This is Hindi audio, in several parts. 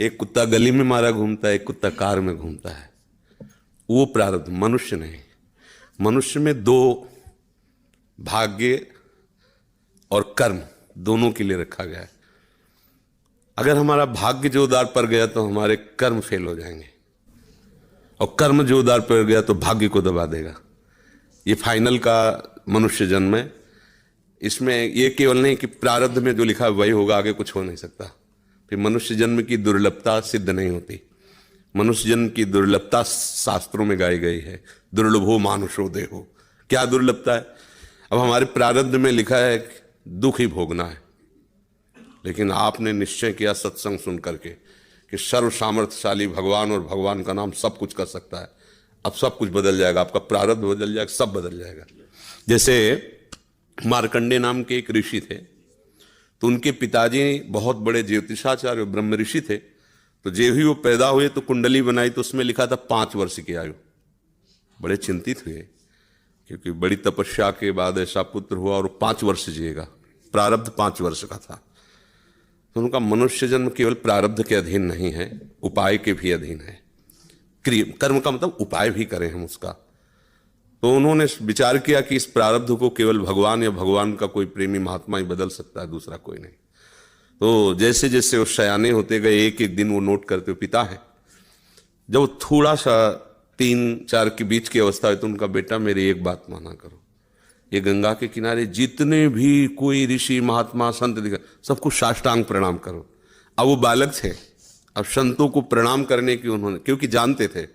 एक कुत्ता गली में मारा घूमता है, एक कुत्ता कार में घूमता है। वो प्रारब्ध, मनुष्य नहीं। मनुष्य में दो, भाग्य और कर्म, दोनों के लिए रखा गया है। अगर हमारा भाग्य जोरदार पड़ गया तो हमारे कर्म फेल हो जाएंगे, और कर्म जोरदार पड़ गया तो भाग्य को दबा देगा। ये फाइनल का मनुष्य जन्म है। इसमें ये केवल नहीं कि प्रारब्ध में जो लिखा है वही होगा, आगे कुछ हो नहीं सकता। फिर मनुष्य जन्म की दुर्लभता सिद्ध नहीं होती। मनुष्य जन्म की दुर्लभता शास्त्रों में गाई गई है, दुर्लभो मानुषो देहो। क्या दुर्लभता है? अब हमारे प्रारब्ध में लिखा है दुख ही भोगना है, लेकिन आपने निश्चय किया सत्संग सुन करके कि सर्व सामर्थ्यशाली भगवान, और भगवान का नाम सब कुछ कर सकता है। अब सब कुछ बदल जाएगा, आपका प्रारब्ध बदल जाएगा, सब बदल जाएगा। जैसे मार्कंडे नाम के एक ऋषि थे, तो उनके पिताजी बहुत बड़े ज्योतिषाचार्य ब्रह्म ऋषि थे। तो जो ही वो पैदा हुए तो कुंडली बनाई, तो उसमें लिखा था 5 वर्ष की आयु। बड़े चिंतित हुए, क्योंकि बड़ी तपस्या के बाद ऐसा पुत्र हुआ और 5 वर्ष जिएगा। प्रारब्ध 5 वर्ष का था। तो उनका मनुष्य जन्म केवल प्रारब्ध के अधीन नहीं है, उपाय के भी अधीन है। कर्म का मतलब उपाय भी करें हम उसका। तो उन्होंने विचार किया कि इस प्रारब्ध को केवल भगवान या भगवान का कोई प्रेमी महात्मा ही बदल सकता है, दूसरा कोई नहीं। तो जैसे जैसे वो सयाने होते गए, एक एक दिन वो नोट करते हुए, पिता है जब थोड़ा सा 3-4 के बीच की अवस्था है, तो उनका बेटा मेरी एक बात माना करो, ये गंगा के किनारे जितने भी कोई ऋषि महात्मा संत दिखा, सबको साष्टांग प्रणाम करो। अब वो बालक थे, अब संतों को प्रणाम करने की उन्होंने, क्योंकि जानते थे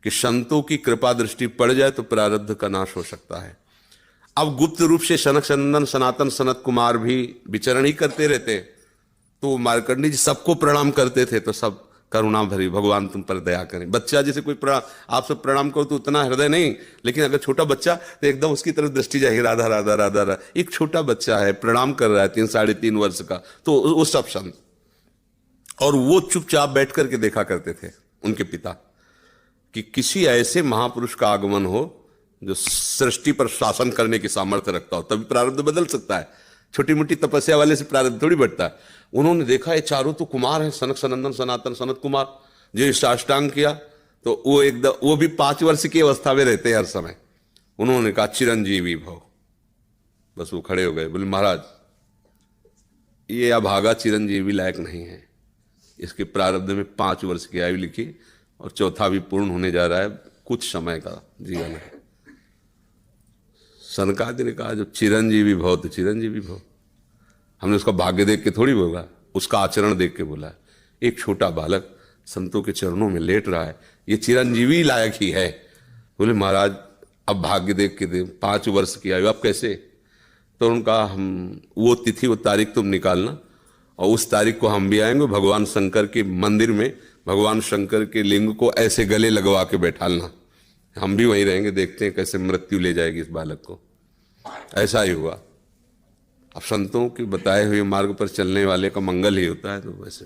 कि संतों की कृपा दृष्टि पड़ जाए तो प्रारब्ध का नाश हो सकता है। अब गुप्त रूप से सनक सनंदन सनातन सनत कुमार भी विचरण ही करते रहते, तो मार्कंडी जी सबको प्रणाम करते थे। तो सब करुणा भरी, भगवान तुम पर दया करें। बच्चा जैसे कोई आप सब प्रणाम करो तो उतना हृदय नहीं, लेकिन अगर छोटा बच्चा तो एकदम उसकी तरफ दृष्टि जाएगी, राधा राधा राधा राधा। एक छोटा बच्चा है, प्रणाम कर रहा है 3-3.5 वर्ष का, तो वो सब संत, और वो चुपचाप बैठ करके देखा करते थे उनके पिता कि किसी ऐसे महापुरुष का आगमन हो जो सृष्टि पर शासन करने की सामर्थ्य रखता हो, तभी प्रारब्ध बदल सकता है। छोटी मोटी तपस्या वाले से प्रारब्ध थोड़ी बढ़ता है। उन्होंने देखा ये चारों तो कुमार हैं, सनक सनंदन सनातन सनत कुमार, जो साष्टांग किया तो वो एकदम, वो भी 5 वर्ष की अवस्था में रहते हैं हर समय। उन्होंने कहा चिरंजीवी भव। बस वो खड़े हो गए, बोले महाराज ये अभागा चिरंजीवी लायक नहीं है, इसके प्रारब्ध में 5 वर्ष की आयु लिखी, और चौथा भी पूर्ण होने जा रहा है, कुछ समय का जीवन है। सनकादि ने कहा जो चिरंजीवी भव तो चिरंजीवी भव। हमने उसका भाग्य देख के थोड़ी बोला, उसका आचरण देख के बोला। एक छोटा बालक संतों के चरणों में लेट रहा है, ये चिरंजीवी लायक ही है। बोले महाराज अब भाग्य देख के दे, 5 वर्ष की आयु, अब कैसे? तो उनका हम वो तिथि वो तारीख तुम निकालना, और उस तारीख को हम भी आएंगे, भगवान शंकर के मंदिर में भगवान शंकर के लिंग को ऐसे गले लगवा के बैठालना, हम भी वहीं रहेंगे, देखते हैं कैसे मृत्यु ले जाएगी इस बालक को। ऐसा ही हुआ। अब संतों के बताए हुए मार्ग पर चलने वाले का मंगल ही होता है। तो वैसे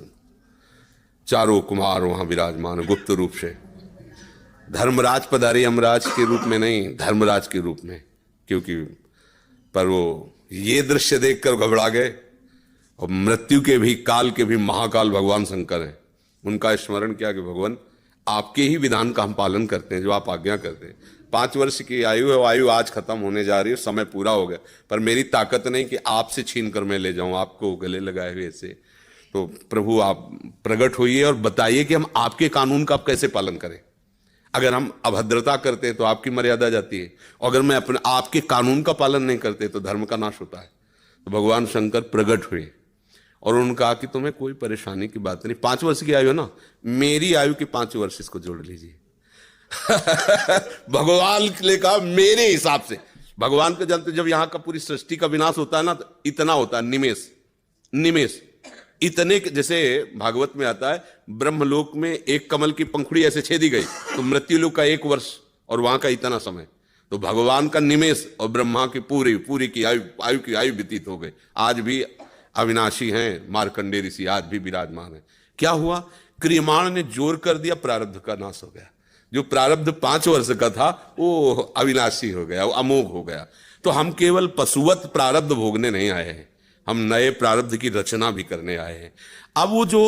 चारों कुमार वहां विराजमान गुप्त रूप से, धर्मराज पधारे, यमराज के रूप में नहीं, धर्मराज के रूप में। क्योंकि पर वो ये दृश्य देखकर घबरा गए, और मृत्यु के भी, काल के भी महाकाल भगवान शंकर हैं। उनका स्मरण किया कि भगवान आपके ही विधान का हम पालन करते हैं, जो आप आज्ञा करते हैं। 5 वर्ष की आयु है, वो आयु आज खत्म होने जा रही है, समय पूरा हो गया, पर मेरी ताकत नहीं कि आपसे छीन कर मैं ले जाऊं आपको गले लगाए हुए से। तो प्रभु आप प्रकट होइए और बताइए कि हम आपके कानून का आप कैसे पालन करें। अगर हम अभद्रता करते हैं तो आपकी मर्यादा जाती है, और अगर मैं अपने आपके कानून का पालन नहीं करते तो धर्म का नाश होता है। तो भगवान शंकर प्रकट हुए और उन्होंने कहा कि तुम्हें कोई परेशानी की बात नहीं, 5 वर्ष की आयु है ना, मेरी आयु के 5 वर्ष इसको जोड़ लीजिए। भगवान ने कहा मेरे हिसाब से। भगवान को जानते, जब यहां का पूरी सृष्टि का विनाश होता है ना, तो इतना होता है, निमेष इतने, जैसे भागवत में आता है ब्रह्मलोक में एक कमल की पंखुड़ी ऐसे छेदी गई तो मृत्यु लोक का 1 वर्ष, और वहां का इतना समय। तो भगवान का निमेष और ब्रह्मा की पूरी की आयु व्यतीत हो गई। आज भी अविनाशी हैं मार्कंडे ऋषि, आज भी विराजमान है। क्या हुआ? क्रियमाण ने जोर कर दिया, प्रारब्ध का नाश हो गया। जो प्रारब्ध 5 वर्ष का था वो अविनाशी हो गया, वो अमोघ हो गया। तो हम केवल पशुवत प्रारब्ध भोगने नहीं आए हैं, हम नए प्रारब्ध की रचना भी करने आए हैं। अब वो जो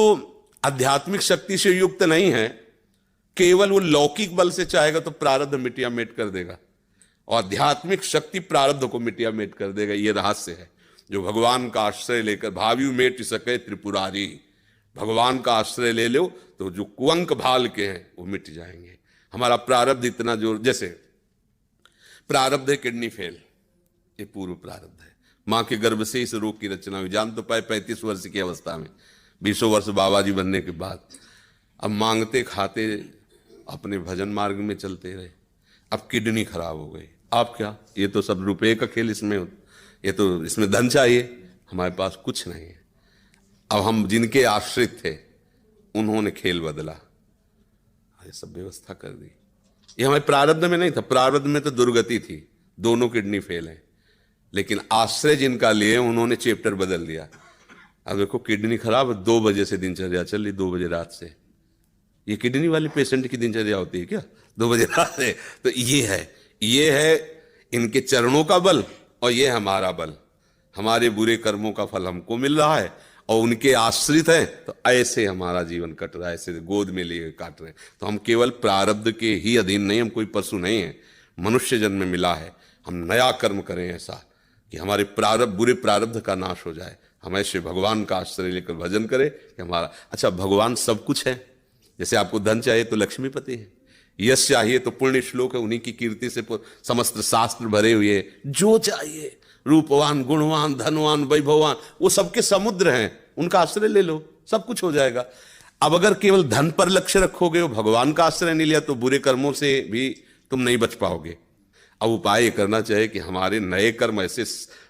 आध्यात्मिक शक्ति से युक्त नहीं है, केवल वो लौकिक बल से चाहेगा तो प्रारब्ध मिटिया मेट कर देगा, और आध्यात्मिक शक्ति प्रारब्ध को मिटिया मेट कर देगा। ये रहस्य है। जो भगवान का आश्रय लेकर भावी मेट सके त्रिपुरारी, भगवान का आश्रय ले लो तो जो कुअंक भाल के हैं वो मिट जाएंगे। हमारा प्रारब्ध इतना जोर, जैसे प्रारब्ध है किडनी फेल, ये पूर्व प्रारब्ध है। मां के गर्भ से इस रोग की रचना हुई, जान तो पाए 35 वर्ष की अवस्था में, 20 वर्ष बाबा जी बनने के बाद। अब मांगते खाते अपने भजन मार्ग में चलते रहे, अब किडनी खराब हो गई। आप क्या, ये तो सब रुपए का खेल इसमें, ये तो इसमें धन चाहिए, हमारे पास कुछ नहीं है। अब हम जिनके आश्रित थे उन्होंने खेल बदला, ये सब व्यवस्था कर दी। ये हमारे प्रारब्ध में नहीं था, प्रारब्ध में तो दुर्गति थी, दोनों किडनी फेल है, लेकिन आश्रय जिनका लिए उन्होंने चैप्टर बदल दिया। अब देखो किडनी खराब, 2 बजे से दिनचर्या चल रही, 2 बजे रात से। ये किडनी वाले पेशेंट की दिनचर्या होती है क्या 2 बजे रात से? तो ये है इनके चरणों का बल, और ये हमारा बल। हमारे बुरे कर्मों का फल हमको मिल रहा है, और उनके आश्रित हैं, तो ऐसे हमारा जीवन कट रहा है, ऐसे गोद में लिए काट रहे हैं। तो हम केवल प्रारब्ध के ही अधीन नहीं, हम कोई पशु नहीं है, मनुष्य जन्म में मिला है। हम नया कर्म करें ऐसा कि हमारे प्रारब्ध, बुरे प्रारब्ध का नाश हो जाए। हम ऐसे भगवान का आश्रय लेकर भजन करें कि हमारा, अच्छा भगवान सब कुछ है। जैसे आपको धन चाहिए तो लक्ष्मीपति है, यश चाहिए तो पुण्य श्लोक है, उन्हीं की कीर्ति से समस्त शास्त्र भरे हुए। जो चाहिए, रूपवान, गुणवान, धनवान, वैभववान, वो सबके समुद्र हैं, उनका आश्रय ले लो, सब कुछ हो जाएगा। अब अगर केवल धन पर लक्ष्य रखोगे और भगवान का आश्रय नहीं लिया तो बुरे कर्मों से भी तुम नहीं बच पाओगे। अब उपाय ये करना चाहिए कि हमारे नए कर्म ऐसे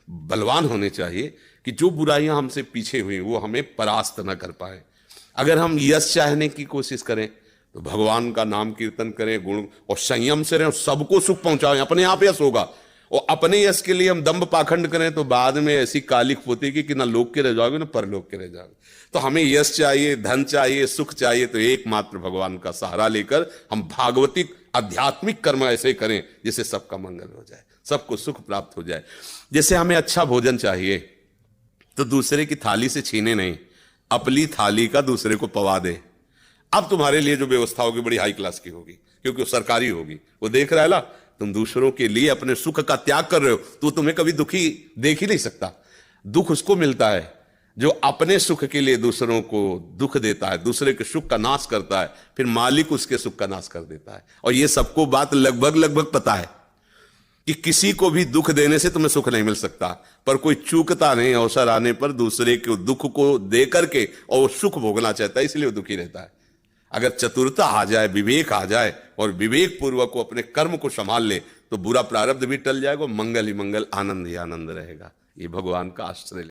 बलवान होने चाहिए कि जो बुराइयां हमसे पीछे हुई वो हमें परास्त न कर पाए। अगर हम यश चाहने की कोशिश करें तो भगवान का नाम कीर्तन करें, गुण और संयम से रहें, सबको सुख पहुंचाएं, अपने आप यश होगा। और अपने यश के लिए हम दंभ पाखंड करें तो बाद में ऐसी कालिक पोतेगी कि ना लोक के रह जाओगे ना परलोक के रह जाओगे। तो हमें यश चाहिए, धन चाहिए, सुख चाहिए, तो एकमात्र भगवान का सहारा लेकर हम भागवतिक आध्यात्मिक कर्म ऐसे करें जिससे सबका मंगल हो जाए, सबको सुख प्राप्त हो जाए। जैसे हमें अच्छा भोजन चाहिए तो दूसरे की थाली से छीने नहीं, अपनी थाली का दूसरे को पवा दे। अब तुम्हारे लिए जो व्यवस्था होगी बड़ी हाई क्लास की होगी, क्योंकि वो सरकारी होगी। वो देख रहा है ना, तुम दूसरों के लिए अपने सुख का त्याग कर रहे हो, तो तुम्हें कभी दुखी देख ही नहीं सकता। दुख उसको मिलता है जो अपने सुख के लिए दूसरों को दुख देता है, दूसरे के सुख का नाश करता है, फिर मालिक उसके सुख का नाश कर देता है। और ये सबको बात लगभग पता है कि किसी को भी दुख देने से तुम्हें सुख नहीं मिल सकता, पर कोई चूकता नहीं अवसर आने पर दूसरे के दुख को दे करके, और वो सुख भोगना चाहता है, इसलिए वो दुखी रहता है। अगर चतुरता आ जाए, विवेक आ जाए, और विवेक पूर्वक को अपने कर्म को संभाल ले, तो बुरा प्रारब्ध भी टल जाएगा, मंगल ही मंगल, आनंद ही आनंद रहेगा। ये भगवान का आश्रय